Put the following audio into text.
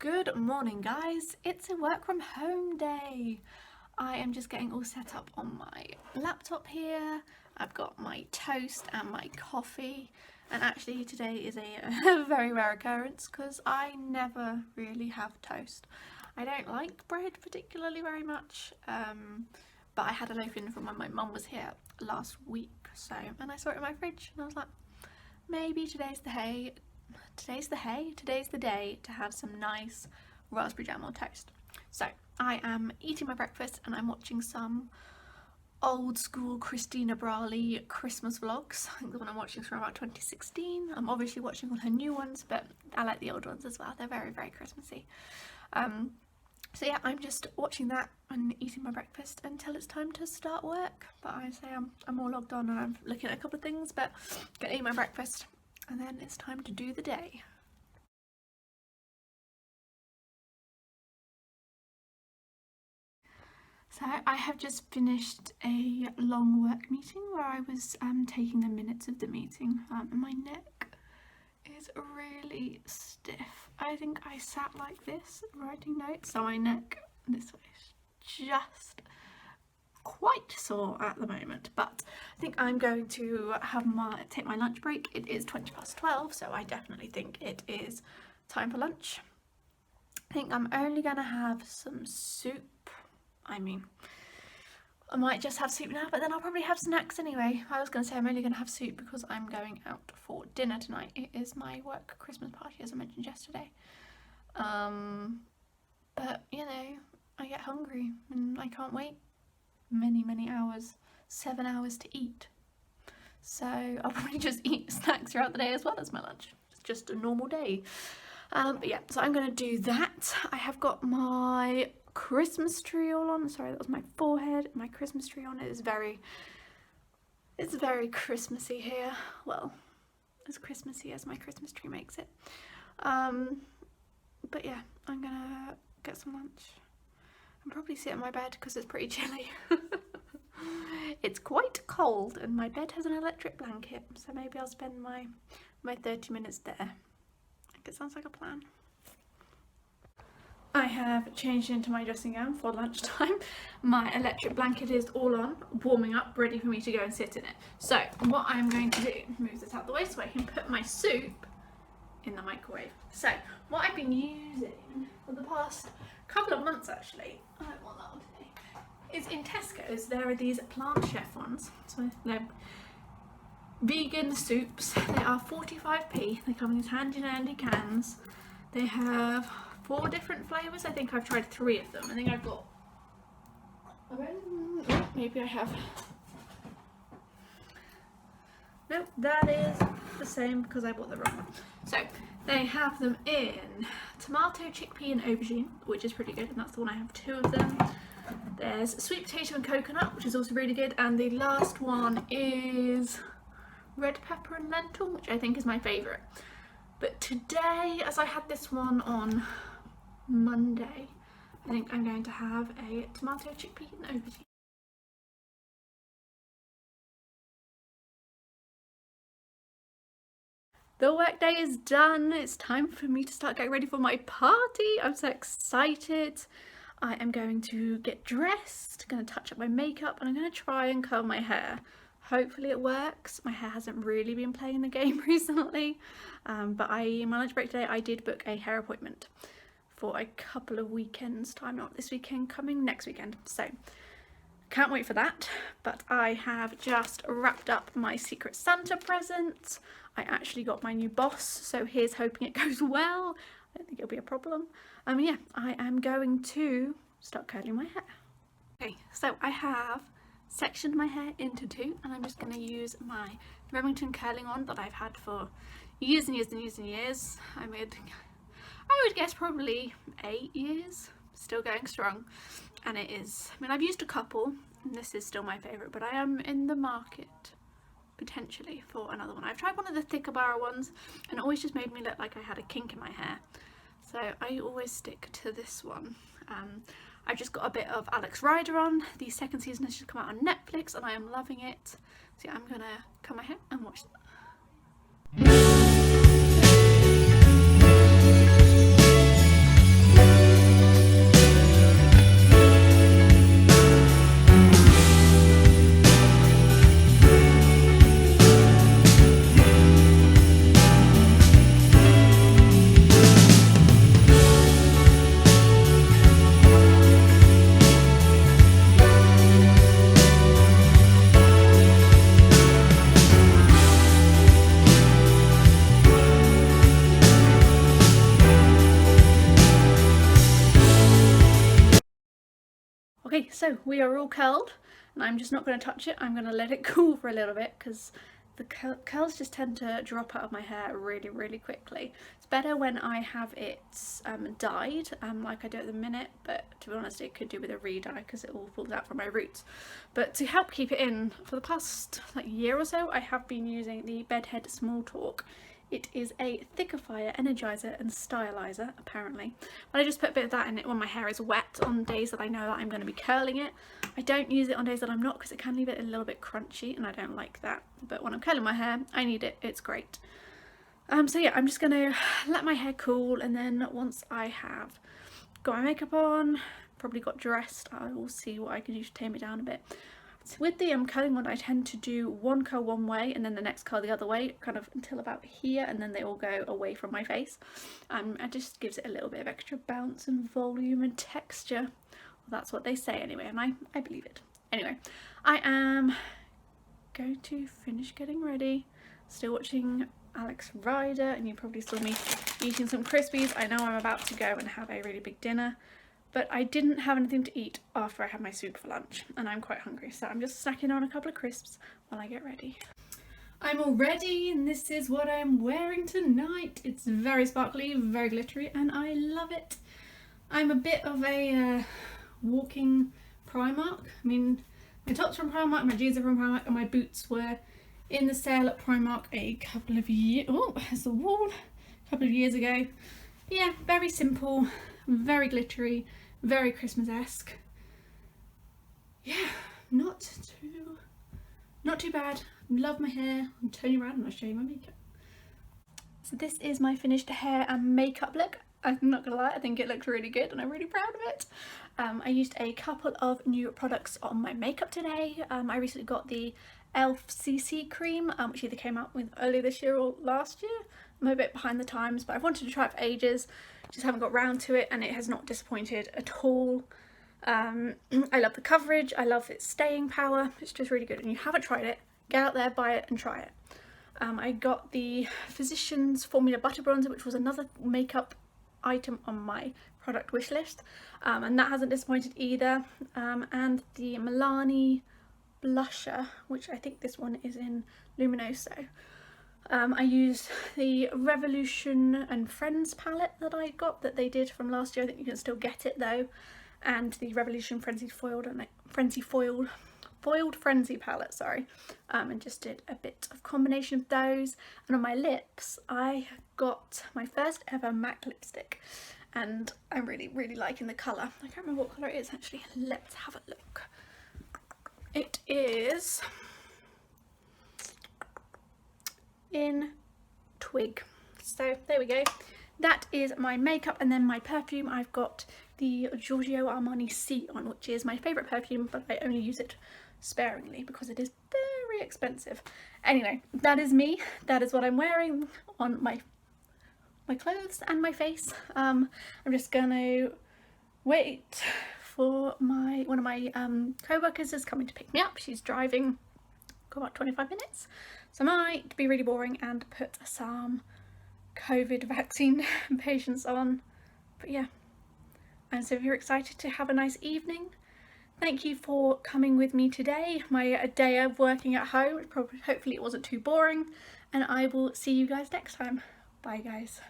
Good morning guys, it's a work from home day. I am just getting all set up on my laptop here. I've got my toast and my coffee, and actually today is a very rare occurrence because I never really have toast. I don't like bread particularly very much, but I had a loaf in from when my mum was here last week, and I saw it in my fridge and I was like, maybe today's the day to have some nice raspberry jam on toast. So I am eating my breakfast and I'm watching some old school Christina Brawley Christmas vlogs. I think the one I'm watching is from about 2016. I'm obviously watching all her new ones, but I like the old ones as well. They're very, very Christmassy. So yeah, I'm just watching that and eating my breakfast until it's time to start work. But I say I'm all logged on and I'm looking at a couple of things, but I'm gonna eat my breakfast and then it's time to do the day. So I have just finished a long work meeting where I was taking the minutes of the meeting, and my neck is really stiff. I think I sat like this writing notes, so my neck this way is just quite sore at the moment, but I think I'm going to take my lunch break. It is 12:20, so I definitely think it is time for lunch. I think I'm only going to have some soup. I mean, I might just have soup now, but then I'll probably have snacks anyway. I was going to say I'm only going to have soup because I'm going out for dinner tonight. It is my work Christmas party, as I mentioned yesterday. But, you know, I get hungry and I can't wait many hours, 7 hours to eat. So I'll probably just eat snacks throughout the day as well as my lunch. It's just a normal day. But yeah, so I'm going to do that. I have got my Christmas tree all on. Sorry, that was my forehead. My Christmas tree on. It's very Christmassy here. Well, as Christmassy as my Christmas tree makes it. But yeah, I'm gonna get some lunch and probably sit in my bed because it's pretty chilly. It's quite cold and my bed has an electric blanket, so maybe I'll spend my 30 minutes there. I think it sounds like a plan. I have changed into my dressing gown for lunchtime. My electric blanket is all on, warming up, ready for me to go and sit in it. So what I'm going to do, move this out of the way so I can put my soup in the microwave. So what I've been using for the past couple of months, actually, I don't want that one today, is in Tesco's there are these Plant Chef ones. So they're vegan soups. They are 45p. They come in these handy dandy cans. They have 4 different flavours. I think I've tried 3 of them. I think I've got, maybe I have, nope, that is the same because I bought the wrong one. So they have them in tomato, chickpea and aubergine, which is pretty good, and that's the one I have 2 of them. There's sweet potato and coconut, which is also really good, and the last one is red pepper and lentil, which I think is my favourite. But today, as I had this one on Monday, I think I'm going to have a tomato, chickpea and aubergine. The workday is done. It's time for me to start getting ready for my party. I'm so excited. I am going to get dressed, going to touch up my makeup, and I'm going to try and curl my hair. Hopefully it works. My hair hasn't really been playing the game recently, but in my lunch break today I did book a hair appointment for a couple of weekends time, not this weekend, coming next weekend, so can't wait for that. But I have just wrapped up my Secret Santa present. I actually got my new boss, so here's hoping it goes well. I don't think it'll be a problem. Yeah, I am going to start curling my hair. Okay, so I have sectioned my hair into 2, and I'm just going to use my Remington curling wand that I've had for years and years. I would guess probably 8 years, still going strong, and it is, I mean, I've used a couple and this is still my favourite, but I am in the market potentially for another one. I've tried one of the thicker barrel ones and it always just made me look like I had a kink in my hair, so I always stick to this one. I've just got a bit of Alex Rider on. The 2nd season has just come out on Netflix and I am loving it. So yeah, I'm gonna comb my hair and watch that. so we are all curled, and I'm just not going to touch it. I'm going to let it cool for a little bit because the curls just tend to drop out of my hair really quickly. It's better when I have it dyed, like I do at the minute, but to be honest it could do with a re-dye because it all falls out from my roots. But to help keep it in, for the past like year or so, I have been using the Bedhead Small Talk. It is a thickifier, energizer and stylizer apparently. But I just put a bit of that in it when my hair is wet on days that I know that I'm going to be curling it. I don't use it on days that I'm not because it can leave it a little bit crunchy and I don't like that. But when I'm curling my hair, I need it. It's great. So yeah, I'm just going to let my hair cool, and then once I have got my makeup on, probably got dressed, I will see what I can do to tame it down a bit. So with the curling one, I tend to do one curl one way and then the next curl the other way, kind of until about here, and then they all go away from my face. It just gives it a little bit of extra bounce and volume and texture. Well, that's what they say anyway, and I believe it. Anyway, I am going to finish getting ready. Still watching Alex Rider, and you probably saw me eating some Crispies. I know I'm about to go and have a really big dinner, but I didn't have anything to eat after I had my soup for lunch, and I'm quite hungry, so I'm just snacking on a couple of crisps while I get ready. I'm all ready, and this is what I'm wearing tonight. It's very sparkly, very glittery, and I love it. I'm a bit of a walking Primark. I mean, my top's from Primark, my jeans are from Primark, and my boots were in the sale at Primark a couple of years, oh, there's the wall, a couple of years ago. Yeah, very simple, very glittery, very Christmas-esque. Yeah, not too bad. Love my hair. I'll turn you around and I'll show you my makeup. So this is my finished hair and makeup look. I'm not gonna lie, I think it looks really good and I'm really proud of it. I used a couple of new products on my makeup today. I recently got the e.l.f. CC cream, which either came out with earlier this year or last year. I'm a bit behind the times, but I've wanted to try it for ages, just haven't got round to it, and it has not disappointed at all. I love the coverage, I love its staying power, it's just really good. And you haven't tried it, get out there, buy it and try it. I got the Physicians Formula Butter Bronzer, which was another makeup item on my product wish list, and that hasn't disappointed either. And the Milani blusher, which I think this one is in Luminoso. I used the Revolution and Friends palette that I got, that they did from last year. I think you can still get it though, and the Revolution Foiled Frenzy palette, sorry, and just did a bit of combination of those. And on my lips I got my first ever MAC lipstick, and I'm really liking the colour. I can't remember what colour it is actually. Let's have a look. It is in Twig. So there we go. That is my makeup, and then my perfume. I've got the Giorgio Armani Sea on, which is my favourite perfume, but I only use it sparingly because it is very expensive. Anyway, that is me. That is what I'm wearing on my clothes and my face. I'm just gonna wait for one of my co-workers is coming to pick me up. She's driving, got about 25 minutes, so I might be really boring and put some COVID vaccine patients on. But yeah, and so if you're excited to have a nice evening, thank you for coming with me today, my day of working at home. Hopefully it wasn't too boring, and I will see you guys next time. Bye guys.